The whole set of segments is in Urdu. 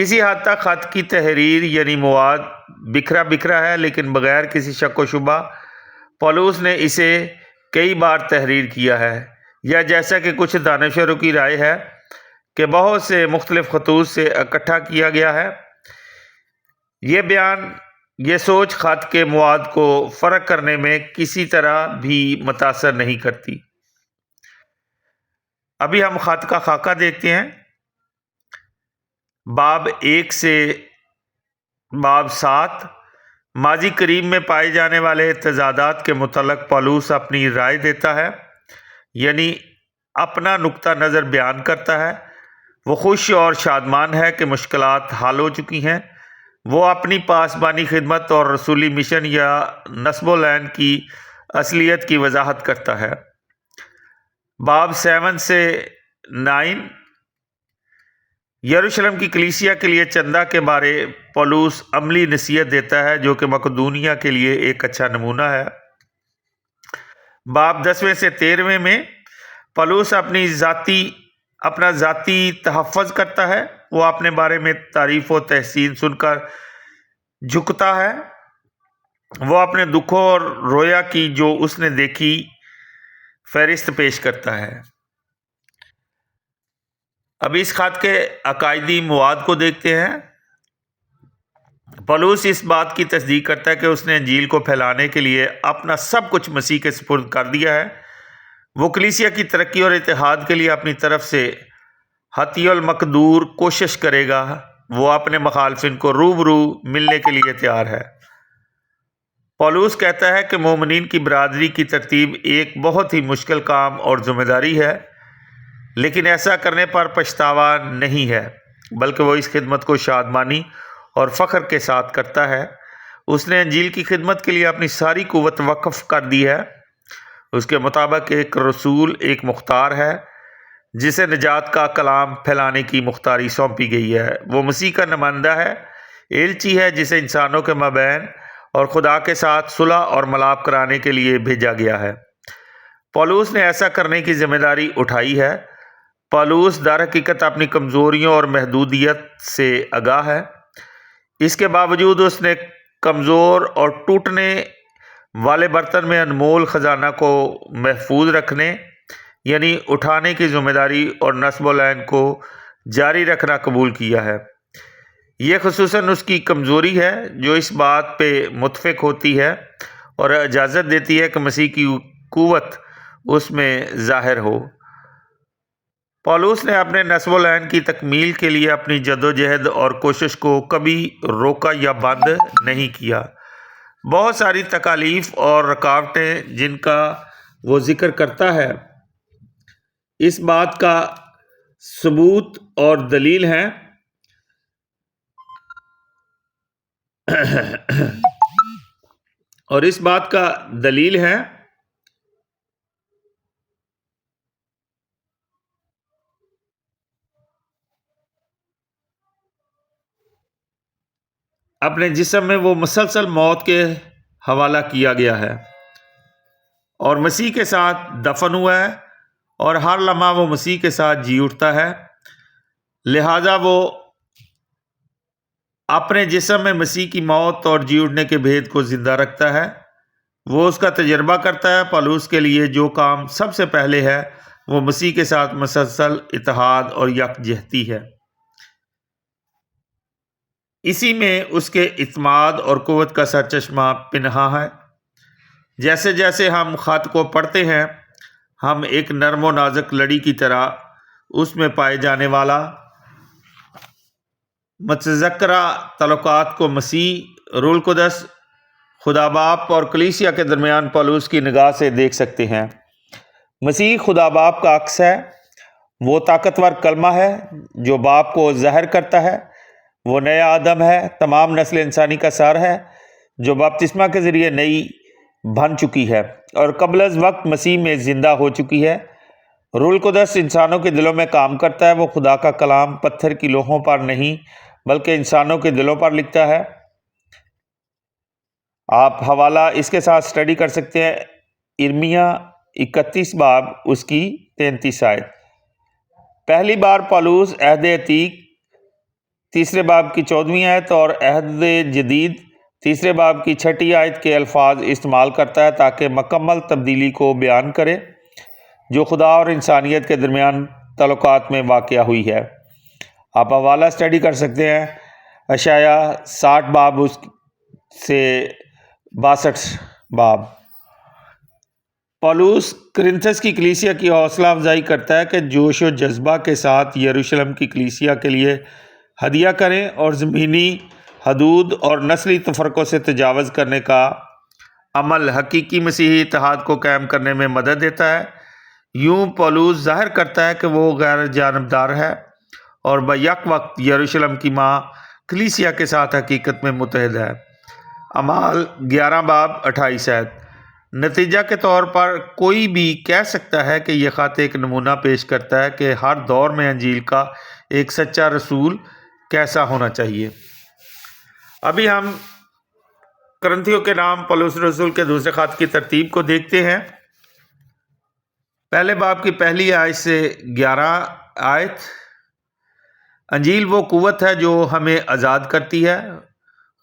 کسی حد تک خط کی تحریر یعنی مواد بکھرا بکھرا ہے، لیکن بغیر کسی شک و شبہ پولس نے اسے کئی بار تحریر کیا ہے، یا جیسا کہ کچھ دانشوروں کی رائے ہے کہ بہت سے مختلف خطوط سے اکٹھا کیا گیا ہے۔ یہ سوچ خط کے مواد کو فرق کرنے میں کسی طرح بھی متاثر نہیں کرتی۔ ابھی ہم خط کا خاکہ دیکھتے ہیں۔ باب 1 سے باب 7 ماضی قریب میں پائے جانے والے تضادات کے متعلق پولس اپنی رائے دیتا ہے، یعنی اپنا نقطہ نظر بیان کرتا ہے۔ وہ خوش اور شادمان ہے کہ مشکلات حل ہو چکی ہیں۔ وہ اپنی پاسبانی خدمت اور رسولی مشن یا نصب و لعن کی اصلیت کی وضاحت کرتا ہے۔ باب 7 سے 9 یروشلم کی کلیسیا کے لیے چندہ کے بارے پولس عملی نصیحت دیتا ہے، جو کہ مقدونیہ کے لیے ایک اچھا نمونہ ہے۔ باب 10 سے 13 میں پولس اپنا ذاتی تحفظ کرتا ہے۔ وہ اپنے بارے میں تعریف و تحسین سن کر جھکتا ہے۔ وہ اپنے دکھوں اور رویا کی جو اس نے دیکھی فہرست پیش کرتا ہے۔ اب اس خط کے عقائدی مواد کو دیکھتے ہیں۔ پولس اس بات کی تصدیق کرتا ہے کہ اس نے انجیل کو پھیلانے کے لیے اپنا سب کچھ مسیح کے سپرد کر دیا ہے۔ وہ کلیسیا کی ترقی اور اتحاد کے لیے اپنی طرف سے حتی المقدور کوشش کرے گا۔ وہ اپنے مخالفین کو روبرو ملنے کے لیے تیار ہے۔ پولس کہتا ہے کہ مومنین کی برادری کی ترتیب ایک بہت ہی مشکل کام اور ذمہ داری ہے، لیکن ایسا کرنے پر پچھتاوا نہیں ہے، بلکہ وہ اس خدمت کو شادمانی اور فخر کے ساتھ کرتا ہے۔ اس نے انجیل کی خدمت کے لیے اپنی ساری قوت وقف کر دی ہے۔ اس کے مطابق ایک رسول ایک مختار ہے جسے نجات کا کلام پھیلانے کی مختاری سونپی گئی ہے۔ وہ مسیح کا نمائندہ ہے، ایلچی ہے جسے انسانوں کے مابین اور خدا کے ساتھ صلح اور ملاپ کرانے کے لیے بھیجا گیا ہے۔ پولس نے ایسا کرنے کی ذمہ داری اٹھائی ہے۔ پولس در حقیقت اپنی کمزوریوں اور محدودیت سے آگاہ ہے۔ اس کے باوجود اس نے کمزور اور ٹوٹنے والے برتن میں انمول خزانہ کو محفوظ رکھنے یعنی اٹھانے کی ذمہ داری اور نصب و لعن کو جاری رکھنا قبول کیا ہے۔ یہ خصوصاً اس کی کمزوری ہے جو اس بات پہ متفق ہوتی ہے اور اجازت دیتی ہے کہ مسیح کی قوت اس میں ظاہر ہو۔ پولس نے اپنے نصب و لعن کی تکمیل کے لیے اپنی جدوجہد اور کوشش کو کبھی روکا یا بند نہیں کیا۔ بہت ساری تکالیف اور رکاوٹیں جن کا وہ ذکر کرتا ہے اس بات کا ثبوت اور دلیل ہیں اور اس بات کا دلیل ہے اپنے جسم میں وہ مسلسل موت کے حوالہ کیا گیا ہے اور مسیح کے ساتھ دفن ہوا ہے، اور ہر لمحہ وہ مسیح کے ساتھ جی اٹھتا ہے۔ لہٰذا وہ اپنے جسم میں مسیح کی موت اور جی اٹھنے کے بھید کو زندہ رکھتا ہے۔ وہ اس کا تجربہ کرتا ہے۔ پولس کے لیے جو کام سب سے پہلے ہے وہ مسیح کے ساتھ مسلسل اتحاد اور یکجہتی ہے۔ اسی میں اس کے اعتماد اور قوت کا سرچشمہ پنہاں ہے۔ جیسے جیسے ہم خط کو پڑھتے ہیں ہم ایک نرم و نازک لڑی کی طرح اس میں پائے جانے والا متذکرہ تعلقات کو مسیح، روح القدس، خدا باپ اور کلیسیا کے درمیان پولس کی نگاہ سے دیکھ سکتے ہیں۔ مسیح خدا باپ کا عکس ہے۔ وہ طاقتور کلمہ ہے جو باپ کو ظاہر کرتا ہے۔ وہ نیا آدم ہے، تمام نسل انسانی کا سر ہے، جو بپتسمہ کے ذریعے نئی بن چکی ہے اور قبل از وقت مسیح میں زندہ ہو چکی ہے۔ روح القدس انسانوں کے دلوں میں کام کرتا ہے۔ وہ خدا کا کلام پتھر کی لوحوں پر نہیں بلکہ انسانوں کے دلوں پر لکھتا ہے۔ آپ حوالہ اس کے ساتھ سٹڈی کر سکتے ہیں، ارمیہ 31 باب اس کی 33 آیت۔ پہلی بار پولس عہد عتیق تیسرے باب کی 14ویں آیت اور عہد جدید تیسرے باب کی 6 آیت کے الفاظ استعمال کرتا ہے تاکہ مکمل تبدیلی کو بیان کرے جو خدا اور انسانیت کے درمیان تعلقات میں واقع ہوئی ہے۔ آپ حوالہ اسٹڈی کر سکتے ہیں، اشعیا 60 باب اس سے 62 باب۔ پولس کرنتھس کی کلیسیا کی حوصلہ افزائی کرتا ہے کہ جوش و جذبہ کے ساتھ یروشلم کی کلیسیا کے لیے ہدیہ کریں اور زمینی حدود اور نسلی تفرقوں سے تجاوز کرنے کا عمل حقیقی مسیحی اتحاد کو قائم کرنے میں مدد دیتا ہے۔ یوں پولس ظاہر کرتا ہے کہ وہ غیر جانبدار ہے اور بیک وقت یروشلم کی ماں کلیسیا کے ساتھ حقیقت میں متحد ہے۔ اعمال 11 باب 28 آیت۔ نتیجہ کے طور پر کوئی بھی کہہ سکتا ہے کہ یہ خط ایک نمونہ پیش کرتا ہے کہ ہر دور میں انجیل کا ایک سچا رسول کیسا ہونا چاہیے۔ ابھی ہم کرنتھیوں کے نام پولس رسول کے دوسرے خط کی ترتیب کو دیکھتے ہیں۔ پہلے باب کی پہلی آیت سے 11 آیت۔ انجیل وہ قوت ہے جو ہمیں آزاد کرتی ہے۔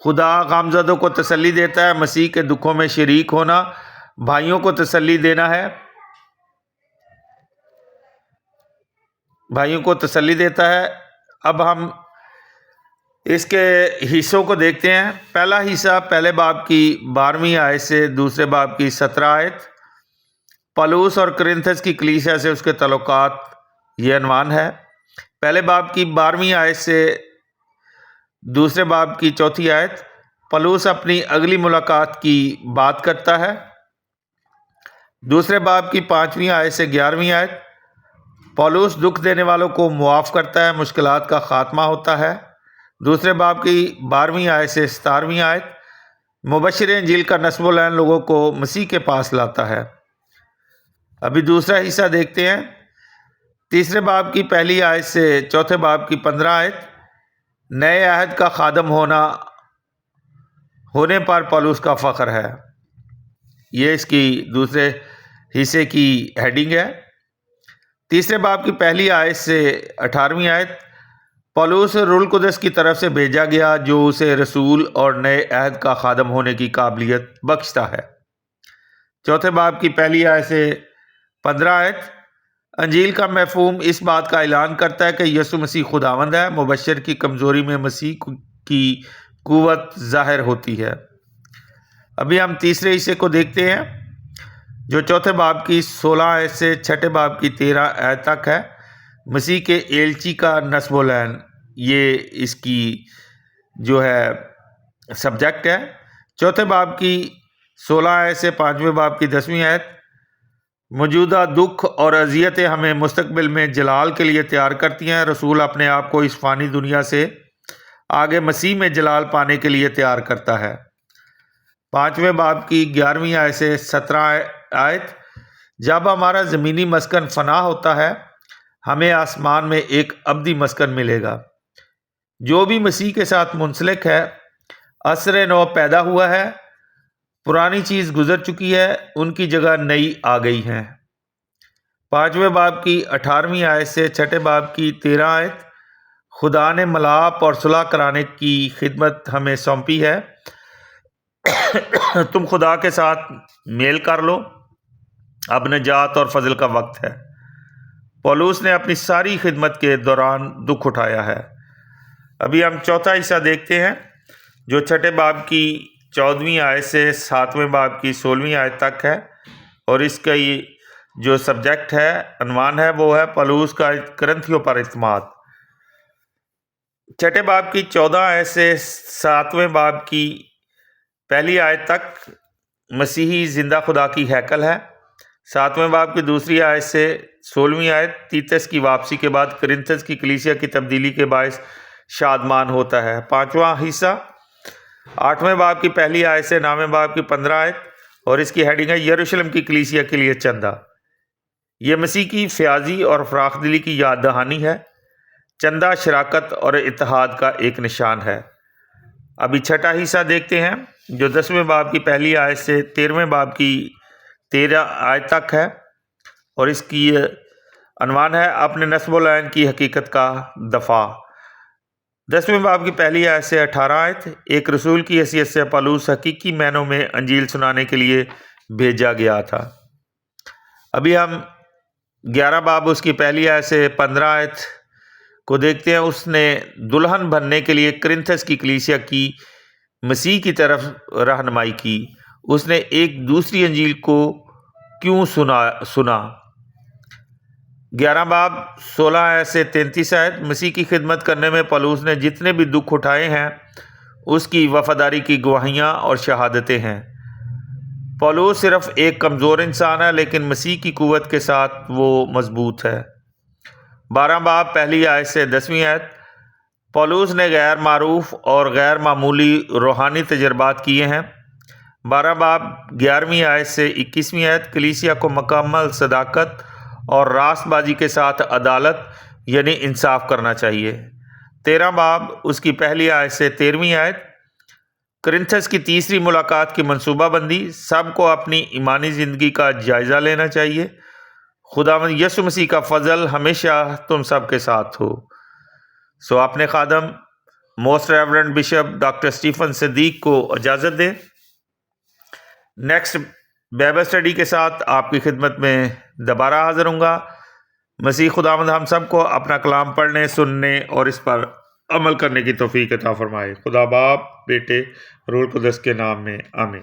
خدا غمزدوں کو تسلی دیتا ہے، مسیح کے دکھوں میں شریک ہونا بھائیوں کو تسلی دینا ہے، بھائیوں کو تسلی دیتا ہے۔ اب ہم اس کے حصوں کو دیکھتے ہیں۔ پہلا حصہ پہلے باب کی 12ویں آیت سے دوسرے باب کی 17 آیت۔ پولس اور کرنتھس کی کلیسیا سے اس کے تعلقات، یہ عنوان ہے۔ پہلے باب کی 12ویں آیت سے دوسرے باب کی 4 آیت۔ پولس اپنی اگلی ملاقات کی بات کرتا ہے۔ دوسرے باب کی 5ویں آیت سے 11ویں آیت۔ پولس دکھ دینے والوں کو معاف کرتا ہے، مشکلات کا خاتمہ ہوتا ہے۔ دوسرے باب کی 12ویں آیت سے 17ویں آیت۔ مبشر انجیل کا نصب العین لوگوں کو مسیح کے پاس لاتا ہے۔ ابھی دوسرا حصہ دیکھتے ہیں۔ تیسرے باب کی پہلی آیت سے چوتھے باب کی 15 آیت۔ نئے عہد کا خادم ہونے پر پولس کا فخر ہے، یہ اس کی دوسرے حصے کی ہیڈنگ ہے۔ تیسرے باب کی پہلی آیت سے 18ویں آیت۔ پولس روح القدس کی طرف سے بھیجا گیا جو اسے رسول اور نئے عہد کا خادم ہونے کی قابلیت بخشتا ہے۔ چوتھے باب کی پہلی آیت سے 15 آیت۔ انجیل کا مفہوم اس بات کا اعلان کرتا ہے کہ یسوع مسیح خداوند ہے۔ مبشر کی کمزوری میں مسیح کی قوت ظاہر ہوتی ہے۔ ابھی ہم تیسرے حصے کو دیکھتے ہیں جو چوتھے باب کی 16 آیت سے چھٹے باب کی 13 آیت تک ہے۔ مسیح کے ایلچی کا نصب العین، یہ اس کی جو ہے سبجیکٹ ہے۔ چوتھے باب کی 16 آیت سے 5ویں باب کی 10ویں آیت۔ موجودہ دکھ اور اذیتیں ہمیں مستقبل میں جلال کے لیے تیار کرتی ہیں۔ رسول اپنے آپ کو اس فانی دنیا سے آگے مسیح میں جلال پانے کے لیے تیار کرتا ہے۔ 5ویں باب کی 11ویں آیت سے 17 آیت۔ جب ہمارا زمینی مسکن فنا ہوتا ہے ہمیں آسمان میں ایک ابدی مسکن ملے گا۔ جو بھی مسیح کے ساتھ منسلک ہے عصر نو پیدا ہوا ہے، پرانی چیز گزر چکی ہے، ان کی جگہ نئی آ گئی ہیں۔ 5ویں باب کی 18ویں آیت سے چھٹے باب کی 13 آیت۔ خدا نے ملاپ اور صلح کرانے کی خدمت ہمیں سونپی ہے۔ تم خدا کے ساتھ میل کر لو، اب نجات اور فضل کا وقت ہے۔ پولس نے اپنی ساری خدمت کے دوران دکھ اٹھایا ہے۔ ابھی ہم چوتھا حصہ دیکھتے ہیں جو چھٹے باب کی 14ویں آیت سے 7ویں باب کی 16ویں آیت تک ہے، اور اس کا جو سبجیکٹ ہے، عنوان ہے، وہ ہے پولس کا کرنتھیوں پر اعتماد۔ چھٹے باب کی 14 آیت سے 7ویں باب کی پہلی آیت تک مسیحی زندہ خدا کی ہیکل ہے۔ 7ویں باب کی دوسری آیت سے 16ویں آیت تیتس کی واپسی کے بعد کرنتھس کی کلیسیا کی تبدیلی کے باعث شادمان ہوتا ہے۔ 5واں حصہ 8ویں باب کی پہلی آیت سے 9ویں باب کی 15 آیت، اور اس کی ہیڈنگ ہے یروشلم کی کلیسیا کے لیے چندہ۔ یہ مسیح کی فیاضی اور فراخ دلی کی یاد دہانی ہے۔ چندہ شراکت اور اتحاد کا ایک نشان ہے۔ ابھی چھٹا حصہ دیکھتے ہیں جو 10ویں باب کی پہلی آیت سے 13ویں باب کی 13 آیت تک ہے، اور اس کی عنوان ہے اپنے نصب العین کی حقیقت کا دفاع۔ 10ویں باب کی پہلی آیت سے 18 آیت، ایک رسول کی حیثیت سے پالوس حقیقی معنوں میں انجیل سنانے کے لیے بھیجا گیا تھا۔ ابھی ہم 11 باب اس کی پہلی آیت سے 15 آیت کو دیکھتے ہیں۔ اس نے دلہن بننے کے لیے کرنتھس کی کلیسیا کی مسیح کی طرف رہنمائی کی۔ اس نے ایک دوسری انجیل کو کیوں سنا؟ 11 باب 16 آیت سے 33 آیت، مسیح کی خدمت کرنے میں پولس نے جتنے بھی دکھ اٹھائے ہیں اس کی وفاداری کی گواہیاں اور شہادتیں ہیں۔ پولس صرف ایک کمزور انسان ہے، لیکن مسیح کی قوت کے ساتھ وہ مضبوط ہے۔ 12 باب پہلی آیت سے 10ویں آیت، پولس نے غیر معروف اور غیر معمولی روحانی تجربات کیے ہیں۔ 12 باب 11ویں آیت سے 21ویں آیت، کلیسیا کو مکمل صداقت اور راست بازی کے ساتھ عدالت یعنی انصاف کرنا چاہیے۔ 13 باب اس کی پہلی آیت سے 13ویں آیت، کرنتھس کی تیسری ملاقات کی منصوبہ بندی، سب کو اپنی ایمانی زندگی کا جائزہ لینا چاہیے۔ خداوند یسوع مسیح کا فضل ہمیشہ تم سب کے ساتھ ہو۔ اپنے خادم most reverend bishop doctor Stephen Siddique کو اجازت دیں۔ نیکسٹ بائبل اسٹڈی کے ساتھ آپ کی خدمت میں دوبارہ حاضر ہوں گا۔ مسیح خداوند ہم سب کو اپنا کلام پڑھنے، سننے اور اس پر عمل کرنے کی توفیق عطا فرمائے۔ خدا باپ، بیٹے، روح القدس کے نام میں آمین۔